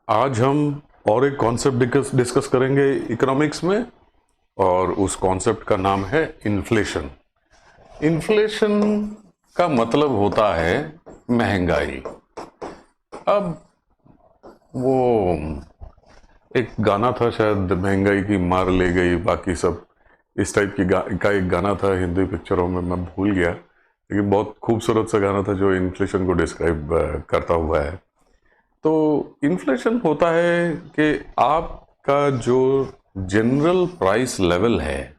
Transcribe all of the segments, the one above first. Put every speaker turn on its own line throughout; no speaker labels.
आज हम और एक कॉन्सेप्ट डिस्कस करेंगे इकोनॉमिक्स में, और उस कॉन्सेप्ट का नाम है इन्फ्लेशन। इन्फ्लेशन का मतलब होता है महंगाई। अब वो एक गाना था, शायद महंगाई की मार ले गई बाकी सब, इस टाइप का एक गाना था हिंदी पिक्चरों में, मैं भूल गया, लेकिन बहुत खूबसूरत सा गाना था जो इन्फ्लेशन को डिस्क्राइब करता हुआ है। तो इन्फ्लेशन होता है कि आपका जो जनरल प्राइस लेवल है,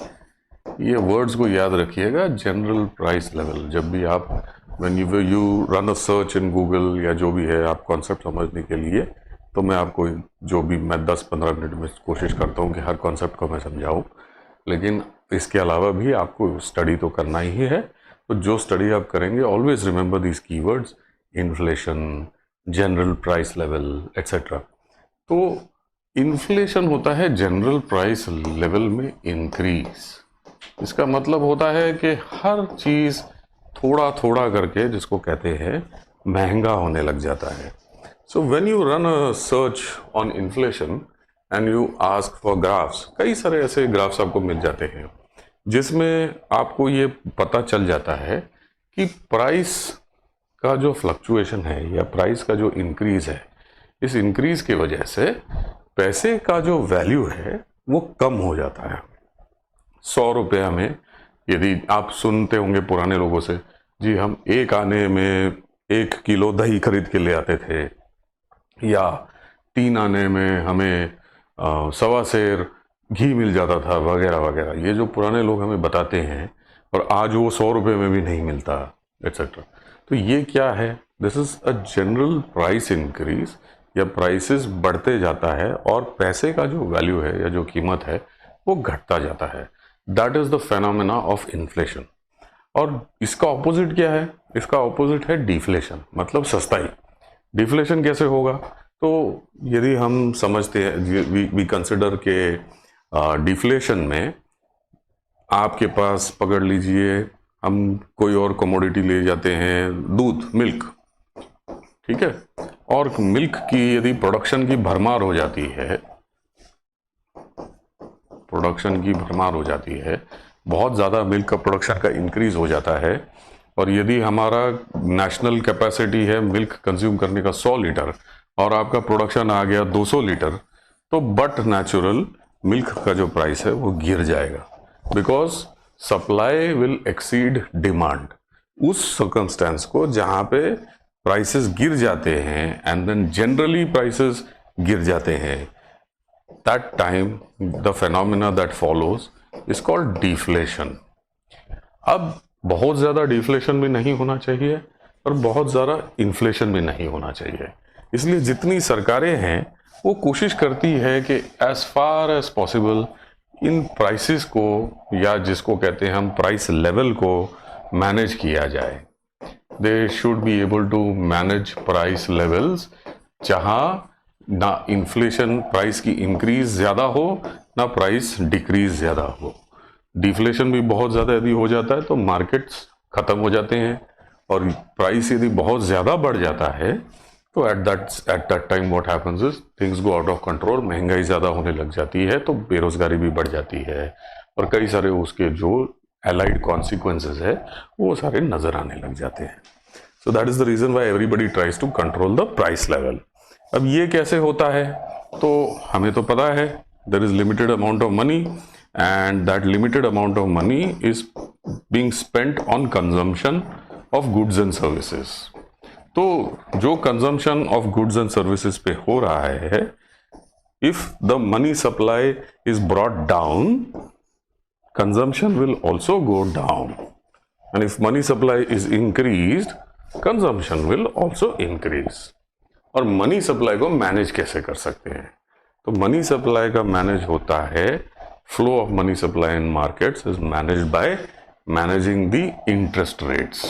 ये वर्ड्स को याद रखिएगा, जनरल प्राइस लेवल। जब भी आप when you run a search in Google या जो भी है, आप कॉन्सेप्ट समझने के लिए, तो मैं आपको जो भी मैं 10-15 मिनट में कोशिश करता हूँ कि हर कॉन्सेप्ट को मैं समझाऊँ, लेकिन इसके अलावा भी आपको स्टडी तो करना ही है। तो जो स्टडी आप करेंगे, always remember these keywords: inflation, general price level, etcetera. तो इन्फ्लेशन होता है जनरल प्राइस लेवल में इंक्रीज। इसका मतलब होता है कि हर चीज थोड़ा थोड़ा करके, जिसको कहते हैं, महंगा होने लग जाता है। So when you run a search on inflation and you ask for graphs, कई सारे ऐसे ग्राफ्स आपको मिल जाते हैं जिसमें आपको ये पता चल जाता है कि प्राइस का जो फ्लक्चुएशन है या प्राइस का जो इंक्रीज है, इस इंक्रीज की वजह से पैसे का जो वैल्यू है वो कम हो जाता है। 100 रुपया में, यदि आप सुनते होंगे पुराने लोगों से, जी हम एक आने में 1 किलो दही खरीद के ले आते थे, या 3 आने में हमें 1.25 सेर घी मिल जाता था, वगैरह वगैरह। ये जो पुराने लोग हमें बताते हैं, और आज वो 100 रुपये में भी नहीं मिलता, एक्सेट्रा। तो ये क्या है? This is a general price increase, या प्राइसेस बढ़ते जाता है और पैसे का जो वैल्यू है या जो कीमत है वो घटता जाता है। That is the phenomena of inflation. और इसका ऑपोजिट क्या है? इसका ऑपोजिट है डिफ्लेशन, मतलब सस्ताई। डिफ्लेशन कैसे होगा? तो यदि हम समझते हैं, वी कंसिडर के डिफ्लेशन में आपके पास, पकड़ लीजिए, हम कोई और कमोडिटी ले जाते हैं, दूध, मिल्क, ठीक है, और मिल्क की यदि प्रोडक्शन की भरमार हो जाती है, प्रोडक्शन की भरमार हो जाती है, बहुत ज़्यादा मिल्क का प्रोडक्शन का इंक्रीज हो जाता है, और यदि हमारा नेशनल कैपेसिटी है मिल्क कंज्यूम करने का 100 लीटर, और आपका प्रोडक्शन आ गया 200 लीटर, तो बट नेचुरल मिल्क का जो प्राइस है वो गिर जाएगा, because supply will exceed demand. उस सर्कमस्टेंस को जहां पे प्राइसेस गिर जाते हैं, एंड देन जनरली प्राइसेस गिर जाते हैं, that time the phenomena that follows is called deflation. अब बहुत ज़्यादा डिफ्लेशन भी नहीं होना चाहिए और बहुत ज़्यादा इन्फ्लेशन भी नहीं होना चाहिए। इसलिए जितनी सरकारें हैं वो कोशिश करती है कि एज फार एज पॉसिबल इन प्राइसेस को, या जिसको कहते हैं हम प्राइस लेवल को, मैनेज किया जाए। They should be able to manage price levels जहां ना इन्फ्लेशन, प्राइस की इंक्रीज ज़्यादा हो, ना प्राइस डिक्रीज ज़्यादा हो। डिफ्लेशन भी बहुत ज़्यादा यदि हो जाता है तो मार्केट्स ख़त्म हो जाते हैं, और प्राइस यदि बहुत ज़्यादा बढ़ जाता है तो at that time what happens is things go out of control. महंगाई ज़्यादा होने लग जाती है, तो बेरोज़गारी भी बढ़ जाती है, और कई सारे उसके जो एलाइड कॉन्सिक्वेंसेज है वो सारे नज़र आने लग जाते हैं। So that is the reason why everybody tries to control the price level. अब ये कैसे होता है? तो हमें तो पता है, there is limited amount of money, and that limited amount of money is being spent on consumption of goods and services. तो जो consumption of goods and services पे हो रहा है, if the money supply is brought down, consumption will also go down, and if money supply is increased, consumption will also increase. और money supply को manage कैसे कर सकते हैं? तो मनी सप्लाई का मैनेज होता है, flow of money supply in markets is managed by managing the interest rates.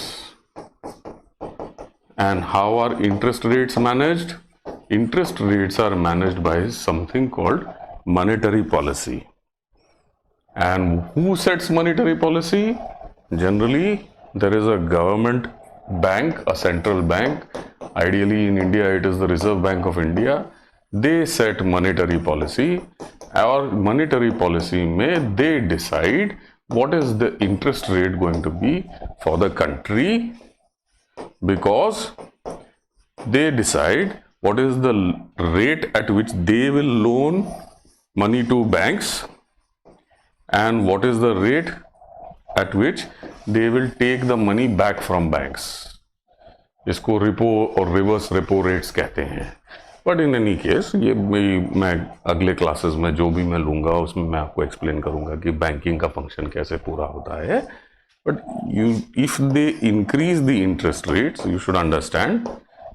And how are interest rates managed? Interest rates are managed by something called monetary policy. And who sets monetary policy? Generally there is a government bank, a central bank. Ideally in India it is the Reserve Bank of India, they set monetary policy, और monetary policy में they decide what is the interest rate going to be for the country, because they decide what is the rate at which they will loan money to banks and what is the rate at which they will take the money back from banks. इसको repo और reverse repo rates कहते हैं। But in any case ये मैं अगले classes में जो भी मैं लूँगा उसमें मैं आपको एक्सप्लेन करूँगा कि बैंकिंग का फंक्शन कैसे पूरा होता है। But if they increase the interest rates, you should understand,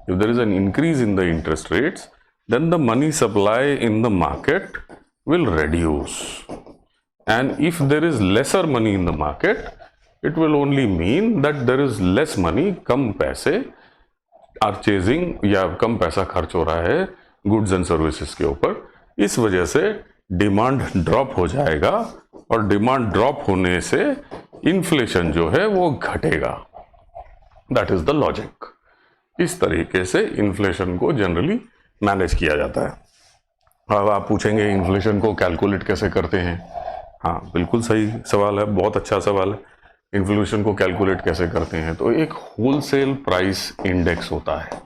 if there is an increase in the interest rates, then the money supply in the market will reduce, and if there is lesser money in the market, it will only mean that there is less money, कम पैसे are chasing, या कम पैसा खर्च हो रहा है goods and services के ऊपर। इस वजह से डिमांड ड्रॉप हो जाएगा, और डिमांड ड्रॉप होने से इन्फ्लेशन जो है वो घटेगा। That is the logic. इस तरीके से इन्फ्लेशन को जनरली मैनेज किया जाता है। अब आप पूछेंगे इन्फ्लेशन को कैलकुलेट कैसे करते हैं? हाँ, बिल्कुल सही सवाल है, बहुत अच्छा सवाल है। इन्फ्लेशन को कैलकुलेट कैसे करते हैं? तो एक होलसेल प्राइस इंडेक्स होता है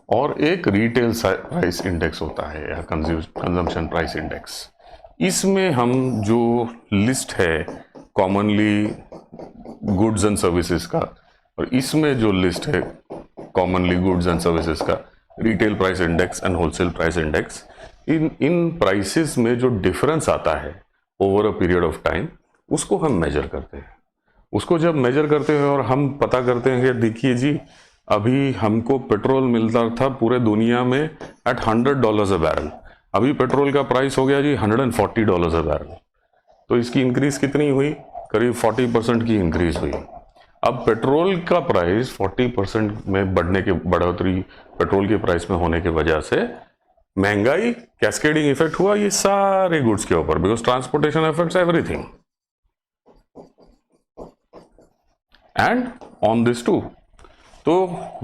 और एक रिटेल प्राइस इंडेक्स होता है, या कंजम्पशन प्राइस इंडेक्स। इसमें हम जो लिस्ट है कॉमनली गुड्स एंड सर्विसेज का, और इसमें जो लिस्ट है कॉमनली गुड्स एंड सर्विसेज का, retail price index and wholesale price index, in prices में जो डिफरेंस आता है over a period of time, उसको हम मेजर करते हैं। उसको जब मेजर करते हैं और हम पता करते हैं कि देखिए जी, अभी हमको पेट्रोल मिलता था पूरे दुनिया में एट $100 अ बैरल, अभी पेट्रोल का प्राइस हो गया जी $140 अ बैरल, तो इसकी इंक्रीज कितनी हुई? करीब 40% की इंक्रीज हुई। अब पेट्रोल का प्राइस 40% में बढ़ोतरी पेट्रोल के प्राइस में होने की वजह से महंगाई कैस्केडिंग इफेक्ट हुआ ये सारे गुड्स के ऊपर, because transportation effects everything and on this too. तो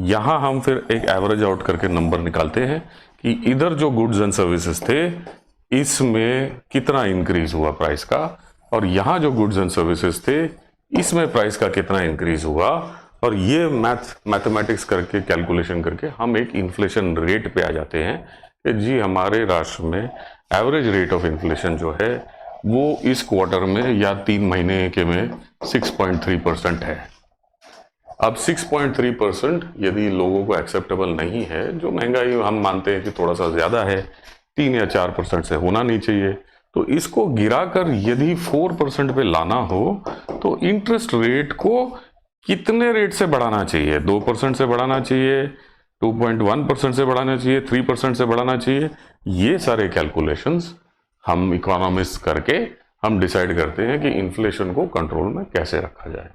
यहां हम फिर एक एवरेज आउट करके नंबर निकालते हैं कि इधर जो गुड्स एंड सर्विसेज थे इसमें कितना इंक्रीज हुआ प्राइस का, और यहां जो गुड्स एंड सर्विसेज थे इसमें प्राइस का कितना इंक्रीज हुआ, और ये मैथमेटिक्स करके कैलकुलेशन करके हम एक इन्फ्लेशन रेट पे आ जाते हैं कि जी हमारे राष्ट्र में एवरेज रेट ऑफ इन्फ्लेशन जो है वो इस क्वार्टर में या 3 महीने के में 6.3% है। अब 6.3% यदि लोगों को एक्सेप्टेबल नहीं है, जो महंगाई हम मानते हैं कि थोड़ा सा ज्यादा है, 3 या 4% से होना नहीं चाहिए, तो इसको गिराकर यदि 4% पे लाना हो तो इंटरेस्ट रेट को कितने रेट से बढ़ाना चाहिए? 2% से बढ़ाना चाहिए, 2.1% से बढ़ाना चाहिए, 3% से बढ़ाना चाहिए? ये सारे कैलकुलेशंस हम इकोनॉमिस्ट करके हम डिसाइड करते हैं कि इन्फ्लेशन को कंट्रोल में कैसे रखा जाए।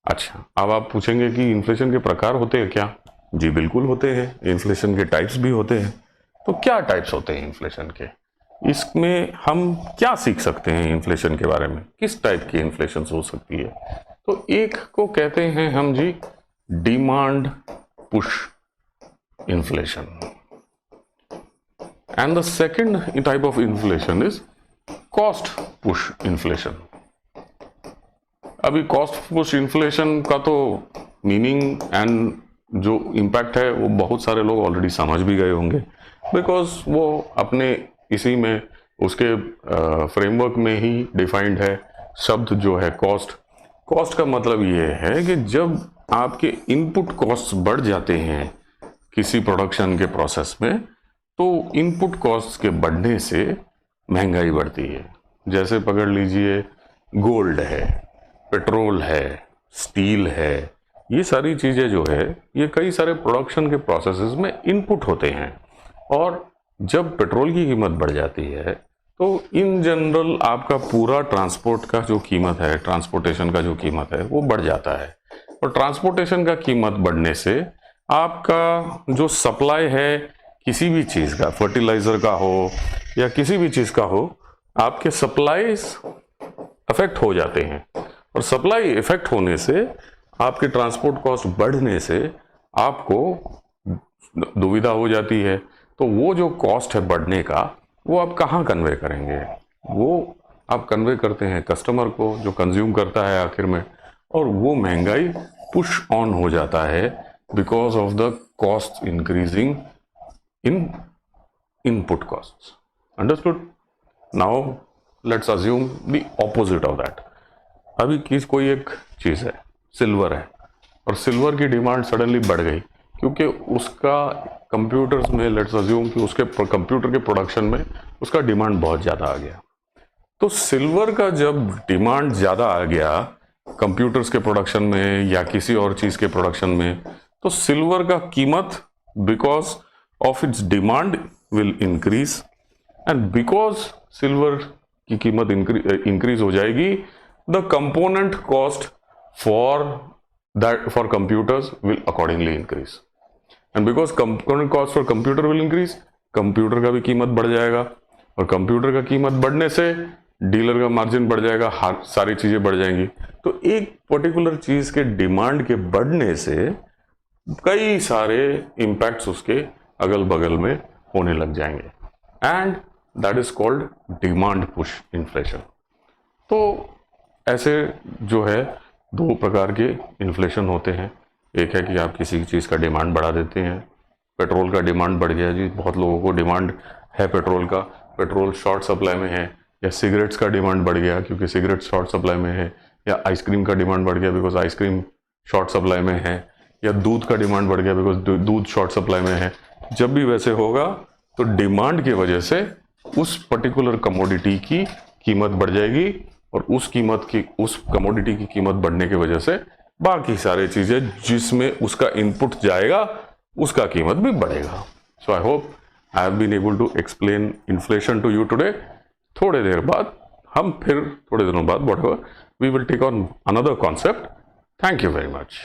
अच्छा, अब आप पूछेंगे कि इन्फ्लेशन के प्रकार होते हैं क्या? जी बिल्कुल होते हैं, इन्फ्लेशन के टाइप्स भी होते हैं। तो क्या टाइप्स होते हैं इन्फ्लेशन के? इसमें हम क्या सीख सकते हैं इन्फ्लेशन के बारे में? किस टाइप की इन्फ्लेशन हो सकती है? तो एक को कहते हैं हम जी demand push inflation, and the second type of inflation is cost push inflation. अभी कॉस्ट पुश इन्फ्लेशन का तो मीनिंग एंड जो इम्पैक्ट है वो बहुत सारे लोग ऑलरेडी समझ भी गए होंगे, बिकॉज वो अपने इसी में उसके फ्रेमवर्क में ही डिफाइंड है। शब्द जो है कॉस्ट का मतलब ये है कि जब आपके इनपुट कॉस्ट बढ़ जाते हैं किसी प्रोडक्शन के प्रोसेस में, तो इनपुट कॉस्ट के बढ़ने से महंगाई बढ़ती है। जैसे पकड़ लीजिए गोल्ड है, पेट्रोल है, स्टील है, ये सारी चीजें जो है ये कई सारे प्रोडक्शन के प्रोसेसेस में इनपुट होते हैं, और जब पेट्रोल की कीमत बढ़ जाती है तो इन जनरल आपका पूरा ट्रांसपोर्ट का जो कीमत है, ट्रांसपोर्टेशन का जो कीमत है वो बढ़ जाता है, और ट्रांसपोर्टेशन का कीमत बढ़ने से आपका जो सप्लाई है किसी भी चीज का, फर्टिलाइजर का हो या किसी भी चीज का हो, आपके सप्लाईज अफेक्ट हो जाते हैं, और सप्लाई इफेक्ट होने से आपके ट्रांसपोर्ट कॉस्ट बढ़ने से आपको दुविधा हो जाती है। तो वो जो कॉस्ट है बढ़ने का, वो आप कहाँ कन्वे करेंगे? वो आप कन्वे करते हैं कस्टमर को, जो कंज्यूम करता है आखिर में, और वो महंगाई पुश ऑन हो जाता है because of the cost increasing in input cost. Understood? Now let's assume the opposite of that. अभी कोई एक चीज़ है, सिल्वर है, और सिल्वर की डिमांड सडनली बढ़ गई क्योंकि उसका कंप्यूटर्स में, लेट्स अज्यूम कि उसके कंप्यूटर के प्रोडक्शन में उसका डिमांड बहुत ज़्यादा आ गया। तो सिल्वर का जब डिमांड ज़्यादा आ गया कंप्यूटर्स के प्रोडक्शन में या किसी और चीज़ के प्रोडक्शन में, तो सिल्वर का कीमत because of its demand will increase, and because silver की कीमत इंक्रीज हो जाएगी, the component cost for computers will accordingly increase, and because component cost for computer will increase, computer का भी कीमत बढ़ जाएगा, और कंप्यूटर का कीमत बढ़ने से डीलर का मार्जिन बढ़ जाएगा, सारी चीजें बढ़ जाएंगी। तो एक पर्टिकुलर चीज के डिमांड के बढ़ने से कई सारे इंपैक्ट्स उसके अगल बगल में होने लग जाएंगे, and that is called demand push inflation. तो ऐसे जो है दो प्रकार के इन्फ्लेशन होते हैं। एक है कि आप किसी चीज़ का डिमांड बढ़ा देते हैं। पेट्रोल का डिमांड बढ़ गया जी, बहुत लोगों को डिमांड है पेट्रोल का, पेट्रोल शॉर्ट सप्लाई में है, या सिगरेट्स का डिमांड बढ़ गया क्योंकि सिगरेट शॉर्ट सप्लाई में है, या आइसक्रीम का डिमांड बढ़ गया बिकॉज आइसक्रीम शॉर्ट सप्लाई में है, या दूध का डिमांड बढ़ गया बिकॉज दूध शॉर्ट सप्लाई में है। जब भी वैसे होगा तो डिमांड की वजह से उस पर्टिकुलर कमोडिटी की कीमत बढ़ जाएगी, और उस कमोडिटी की कीमत बढ़ने की वजह से बाकी सारे चीजें जिसमें उसका इनपुट जाएगा उसका कीमत भी बढ़ेगा। So I hope I have been able to explain inflation to you today. थोड़ी देर बाद हम फिर थोड़े दिनों बाद whatever we will take on another concept. Thank you very much.